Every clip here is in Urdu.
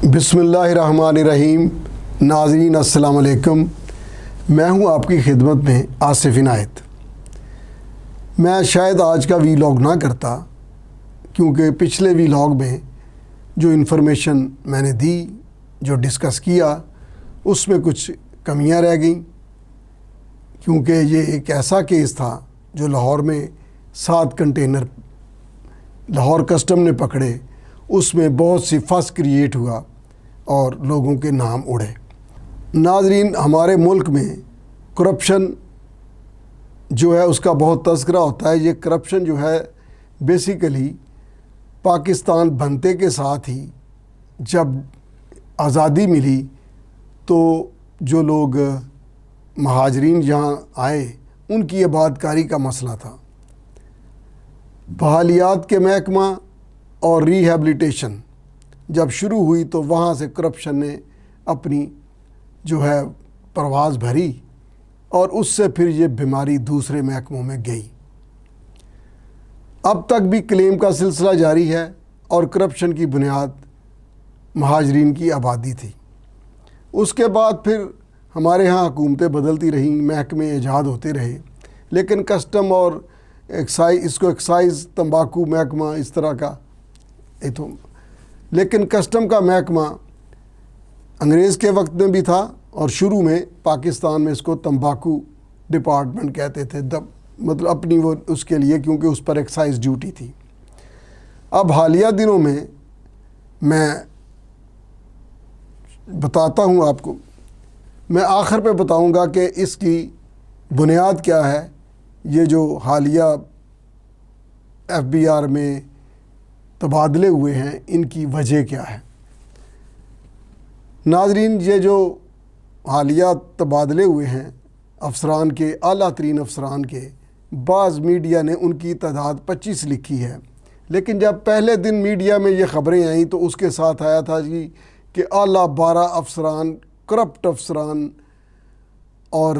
بسم اللہ الرحمن الرحیم۔ ناظرین السلام علیکم، میں ہوں آپ کی خدمت میں آصف عنایت۔ میں شاید آج کا ویلاگ نہ کرتا کیونکہ پچھلے ویلاگ میں جو انفارمیشن میں نے دی، جو ڈسکس کیا، اس میں کچھ کمیاں رہ گئیں، کیونکہ یہ ایک ایسا کیس تھا جو لاہور میں 7 کنٹینر لاہور کسٹم نے پکڑے، اس میں بہت سی فس کریٹ ہوا اور لوگوں کے نام اڑے۔ ناظرین، ہمارے ملک میں کرپشن جو ہے اس کا بہت تذکرہ ہوتا ہے۔ یہ کرپشن جو ہے بیسیکلی پاکستان بنتے کے ساتھ ہی جب آزادی ملی تو جو لوگ مہاجرین یہاں آئے ان کی آبادکاری کا مسئلہ تھا۔ بحالیات کے محکمہ اور ریہیبلیٹیشن جب شروع ہوئی تو وہاں سے کرپشن نے اپنی جو ہے پرواز بھری اور اس سے پھر یہ بیماری دوسرے محکموں میں گئی۔ اب تک بھی کلیم کا سلسلہ جاری ہے اور کرپشن کی بنیاد مہاجرین کی آبادی تھی۔ اس کے بعد پھر ہمارے ہاں حکومتیں بدلتی رہیں، محکمے ایجاد ہوتے رہے، لیکن کسٹم اور ایکسائز تمباکو محکمہ اس طرح کا لیکن کسٹم کا محکمہ انگریز کے وقت میں بھی تھا اور شروع میں پاکستان میں اس کو تمباکو ڈپارٹمنٹ کہتے تھے، مطلب اپنی وہ اس کے لیے، کیونکہ اس پر ایکسائز ڈیوٹی تھی۔ اب حالیہ دنوں میں بتاتا ہوں آپ کو، میں آخر پہ بتاؤں گا کہ اس کی بنیاد کیا ہے، یہ جو حالیہ ایف بی آر میں تبادلے ہوئے ہیں ان کی وجہ کیا ہے۔ ناظرین، یہ جو حالیہ تبادلے ہوئے ہیں افسران کے، اعلیٰ ترین افسران کے، بعض میڈیا نے ان کی تعداد 25 لکھی ہے، لیکن جب پہلے دن میڈیا میں یہ خبریں آئیں تو اس کے ساتھ آیا تھا جی کہ اعلیٰ 12 افسران، کرپٹ افسران اور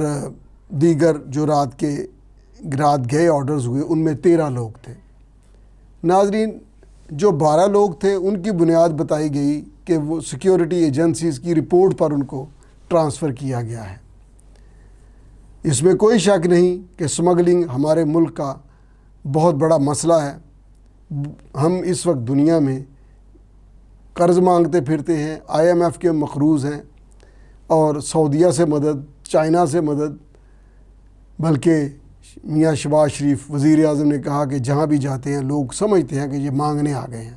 دیگر جو رات گئے آرڈرز ہوئے ان میں 13 لوگ تھے۔ ناظرین، جو 12 لوگ تھے ان کی بنیاد بتائی گئی کہ وہ سیکیورٹی ایجنسیز کی رپورٹ پر ان کو ٹرانسفر کیا گیا ہے۔ اس میں کوئی شک نہیں کہ سمگلنگ ہمارے ملک کا بہت بڑا مسئلہ ہے۔ ہم اس وقت دنیا میں قرض مانگتے پھرتے ہیں، IMF کے مقروض ہیں اور سعودیہ سے مدد، چائنا سے مدد، بلکہ میاں شہباز شریف وزیر اعظم نے کہا کہ جہاں بھی جاتے ہیں لوگ سمجھتے ہیں کہ یہ مانگنے آ گئے ہیں۔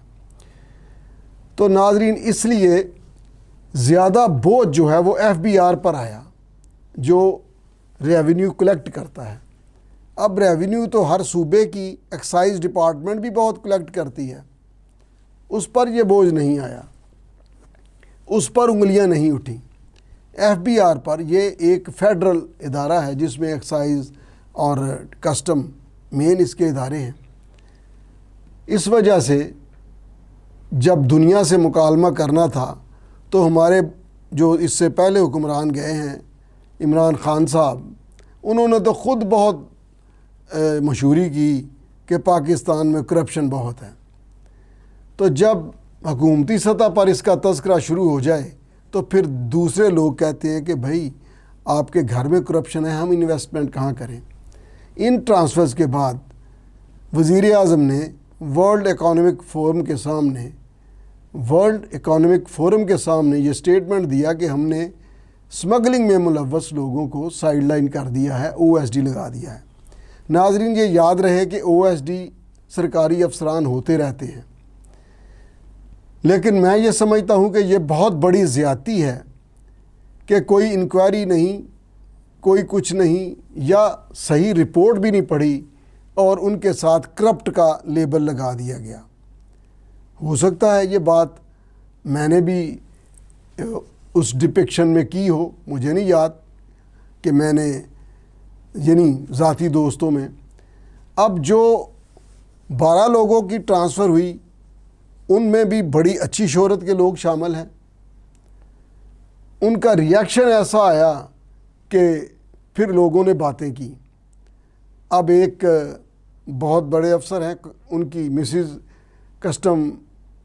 تو ناظرین، اس لیے زیادہ بوجھ جو ہے وہ FBR پر آیا جو ریونیو کلیکٹ کرتا ہے۔ اب ریونیو تو ہر صوبے کی ایکسائز ڈپارٹمنٹ بھی بہت کلیکٹ کرتی ہے، اس پر یہ بوجھ نہیں آیا، اس پر انگلیاں نہیں اٹھیں۔ FBR پر یہ ایک فیڈرل ادارہ ہے جس میں ایکسائز اور کسٹم مین اس کے ادارے ہیں۔ اس وجہ سے جب دنیا سے مکالمہ کرنا تھا تو ہمارے جو اس سے پہلے حکمران گئے ہیں، عمران خان صاحب، انہوں نے تو خود بہت مشہوری کی کہ پاکستان میں کرپشن بہت ہے۔ تو جب حکومتی سطح پر اس کا تذکرہ شروع ہو جائے تو پھر دوسرے لوگ کہتے ہیں کہ بھائی آپ کے گھر میں کرپشن ہے، ہم انویسٹمنٹ کہاں کریں۔ ان ٹرانسفرز کے بعد وزیر اعظم نے ورلڈ اکنامک فورم کے سامنے یہ سٹیٹمنٹ دیا کہ ہم نے سمگلنگ میں ملوث لوگوں کو سائیڈ لائن کر دیا ہے، OSD لگا دیا ہے۔ ناظرین، یہ یاد رہے کہ OSD سرکاری افسران ہوتے رہتے ہیں، لیکن میں یہ سمجھتا ہوں کہ یہ بہت بڑی زیادتی ہے کہ کوئی انکوائری نہیں، کوئی کچھ نہیں، یا صحیح رپورٹ بھی نہیں پڑھی اور ان کے ساتھ کرپٹ کا لیبل لگا دیا گیا۔ ہو سکتا ہے یہ بات میں نے بھی اس ڈپکشن میں کی ہو، مجھے نہیں یاد کہ میں نے یعنی ذاتی دوستوں میں۔ اب جو 12 لوگوں کی ٹرانسفر ہوئی ان میں بھی بڑی اچھی شہرت کے لوگ شامل ہیں۔ ان کا ریاکشن ایسا آیا کہ پھر لوگوں نے باتیں کی۔ اب ایک بہت بڑے افسر ہیں، ان کی مسز کسٹم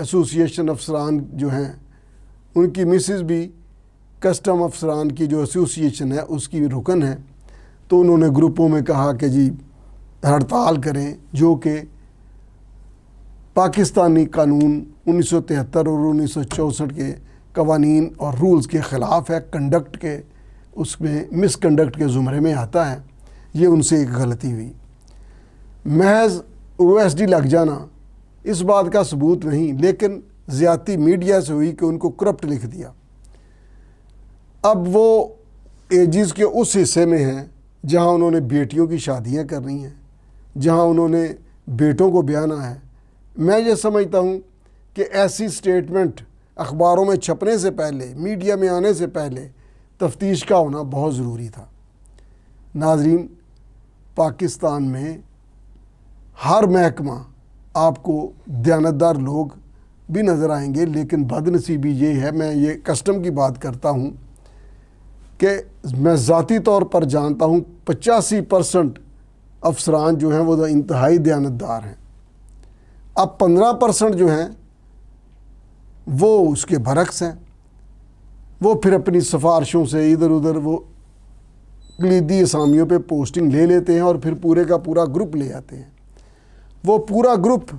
ایسوسی ایشن افسران جو ہیں ان کی مسز بھی کسٹم افسران کی جو ایسوسیشن ہے اس کی رکن ہے، تو انہوں نے گروپوں میں کہا کہ جی ہڑتال کریں، جو کہ پاکستانی قانون 1973 اور 1964 کے قوانین اور رولز کے خلاف ہے، کنڈکٹ کے اس میں مس کنڈکٹ کے زمرے میں آتا ہے۔ یہ ان سے ایک غلطی ہوئی۔ محض OSD لگ جانا اس بات کا ثبوت نہیں، لیکن زیادتی میڈیا سے ہوئی کہ ان کو کرپٹ لکھ دیا۔ اب وہ ایجز کے اس حصے میں ہیں جہاں انہوں نے بیٹیوں کی شادیاں کرنی ہیں، جہاں انہوں نے بیٹوں کو بیانا ہے۔ میں یہ سمجھتا ہوں کہ ایسی سٹیٹمنٹ اخباروں میں چھپنے سے پہلے، میڈیا میں آنے سے پہلے تفتیش کا ہونا بہت ضروری تھا۔ ناظرین، پاکستان میں ہر محکمہ آپ کو دیانتدار لوگ بھی نظر آئیں گے، لیکن بدنصیبی یہ ہے، میں یہ کسٹم کی بات کرتا ہوں کہ میں ذاتی طور پر جانتا ہوں 85% افسران جو ہیں وہ انتہائی دیانتدار ہیں۔ اب 15% جو ہیں وہ اس کے برعکس ہیں، وہ پھر اپنی سفارشوں سے ادھر ادھر وہ کلیدی اسامیوں پہ پوسٹنگ لے لیتے ہیں اور پھر پورے کا پورا گروپ لے آتے ہیں۔ وہ پورا گروپ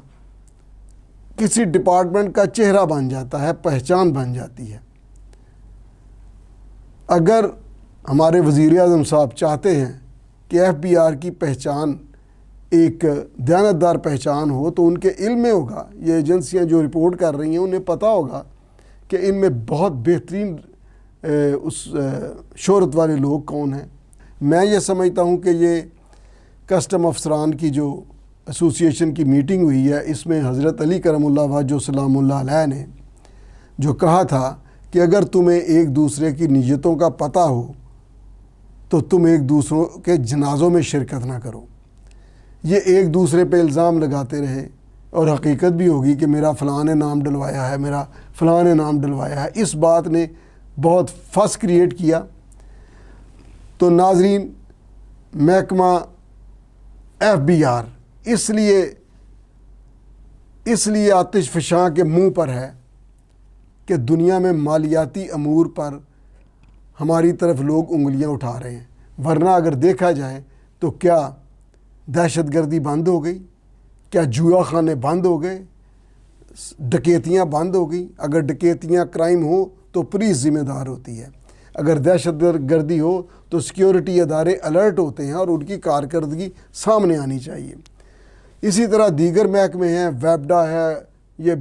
کسی ڈپارٹمنٹ کا چہرہ بن جاتا ہے، پہچان بن جاتی ہے۔ اگر ہمارے وزیر اعظم صاحب چاہتے ہیں کہ FBR کی پہچان ایک دیانتدار پہچان ہو، تو ان کے علم میں ہوگا، یہ ایجنسیاں جو رپورٹ کر رہی ہیں انہیں پتہ ہوگا کہ ان میں بہت بہترین شہرت والے لوگ کون ہیں۔ میں یہ سمجھتا ہوں کہ یہ کسٹم افسران کی جو ایسوسیشن کی میٹنگ ہوئی ہے، اس میں حضرت علی کرم اللہ وجہ سلام اللہ علیہ نے جو کہا تھا کہ اگر تمہیں ایک دوسرے کی نیتوں کا پتہ ہو تو تم ایک دوسروں کے جنازوں میں شرکت نہ کرو۔ یہ ایک دوسرے پہ الزام لگاتے رہے اور حقیقت بھی ہوگی کہ میرا فلاں نے نام ڈلوایا ہے، میرا فلاں نے نام ڈلوایا ہے، اس بات نے بہت فس کریٹ کیا۔ تو ناظرین، محکمہ FBR اس لیے آتش فشاں کے منہ پر ہے کہ دنیا میں مالیاتی امور پر ہماری طرف لوگ انگلیاں اٹھا رہے ہیں، ورنہ اگر دیکھا جائے تو کیا دہشت گردی بند ہو گئی؟ کیا جوا خانے بند ہو گئے؟ ڈکیتیاں بند ہو گئی؟ اگر ڈکیتیاں کرائم ہو تو پولیس ذمہ دار ہوتی ہے، اگر دہشت گردی ہو تو سیکیورٹی ادارے الرٹ ہوتے ہیں اور ان کی کارکردگی سامنے آنی چاہیے۔ اسی طرح دیگر محکمے ہیں، ویبڈا ہے، یہ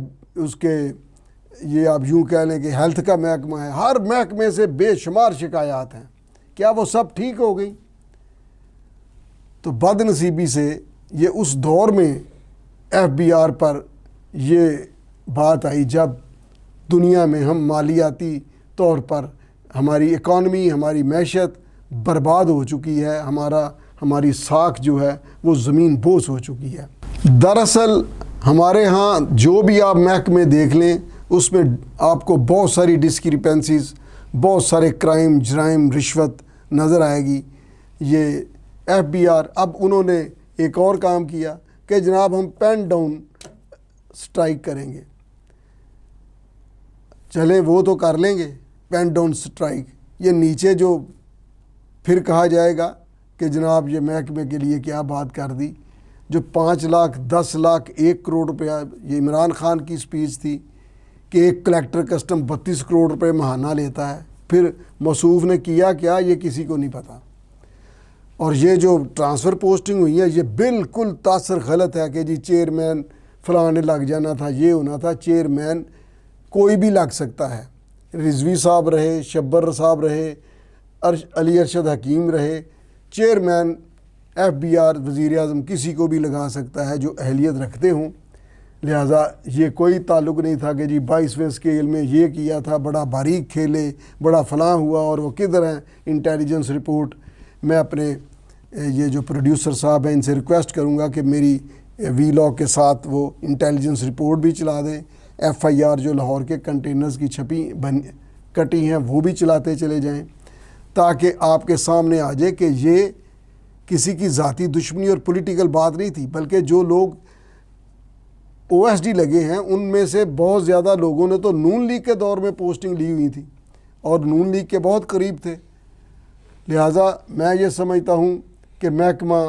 آپ یوں کہہ لیں کہ ہیلتھ کا محکمہ ہے، ہر محکمے سے بے شمار شکایات ہیں، کیا وہ سب ٹھیک ہو گئی؟ تو بدنصیبی سے یہ اس دور میں FBR پر یہ بات آئی جب دنیا میں ہم مالیاتی طور پر ہماری اکانومی، ہماری معیشت برباد ہو چکی ہے، ہماری ساکھ جو ہے وہ زمین بوس ہو چکی ہے۔ دراصل ہمارے ہاں جو بھی آپ محکمے دیکھ لیں اس میں آپ کو بہت ساری ڈسکریپنسیز، بہت سارے کرائم، جرائم، رشوت نظر آئے گی۔ یہ FBR اب انہوں نے ایک اور کام کیا کہ جناب ہم پین ڈاؤن سٹرائک کریں گے۔ چلے وہ تو کر لیں گے پین ڈاؤن سٹرائک، یہ نیچے جو پھر کہا جائے گا کہ جناب یہ محکمے کے لیے کیا بات کر دی، جو 5 لاکھ 10 لاکھ 1 کروڑ روپیہ، یہ عمران خان کی سپیچ تھی کہ ایک کلیکٹر کسٹم 32 کروڑ روپے ماہانہ لیتا ہے، پھر موصوف نے کیا کیا یہ کسی کو نہیں پتہ۔ اور یہ جو ٹرانسفر پوسٹنگ ہوئی ہے یہ بالکل تاثر غلط ہے کہ جی چیئرمین فلاں نے لگ جانا تھا، یہ ہونا تھا۔ چیئرمین کوئی بھی لگ سکتا ہے، رضوی صاحب رہے، شبر صاحب رہے، علی ارشد حکیم رہے، چیئرمین FBR وزیر اعظم کسی کو بھی لگا سکتا ہے جو اہلیت رکھتے ہوں۔ لہٰذا یہ کوئی تعلق نہیں تھا کہ جی 22ویں اسکیل میں یہ کیا تھا، بڑا باریک کھیلے، بڑا فلاں ہوا اور وہ کدھر ہیں انٹیلیجنس رپورٹ۔ میں اپنے یہ جو پروڈیوسر صاحب ہیں ان سے ریکویسٹ کروں گا کہ میری ویلاگ کے ساتھ وہ انٹیلیجنس رپورٹ بھی چلا دیں، FIR جو لاہور کے کنٹینرز کی کٹی ہیں وہ بھی چلاتے چلے جائیں، تاکہ آپ کے سامنے آ جائے کہ یہ کسی کی ذاتی دشمنی اور پولیٹیکل بات نہیں تھی، بلکہ جو لوگ OSD لگے ہیں ان میں سے بہت زیادہ لوگوں نے تو نون لیگ کے دور میں پوسٹنگ لی ہوئی تھی اور نون لیگ کے بہت قریب تھے. لہٰذا میں یہ سمجھتا ہوں کہ محکمہ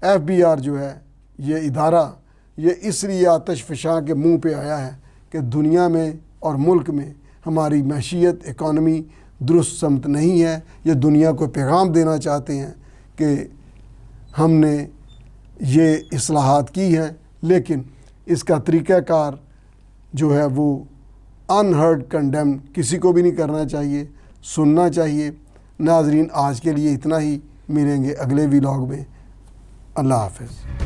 FBR جو ہے یہ ادارہ یہ اس لیے آتش فشاں کے منہ پہ آیا ہے کہ دنیا میں اور ملک میں ہماری معیشت اکانومی درست سمت نہیں ہے. یہ دنیا کو پیغام دینا چاہتے ہیں کہ ہم نے یہ اصلاحات کی ہیں لیکن اس کا طریقہ کار جو ہے وہ انہرڈ کنڈیم کسی کو بھی نہیں کرنا چاہیے، سننا چاہیے. ناظرین آج کے لیے اتنا ہی، ملیں گے اگلے ولاگ میں. اللہ حافظ.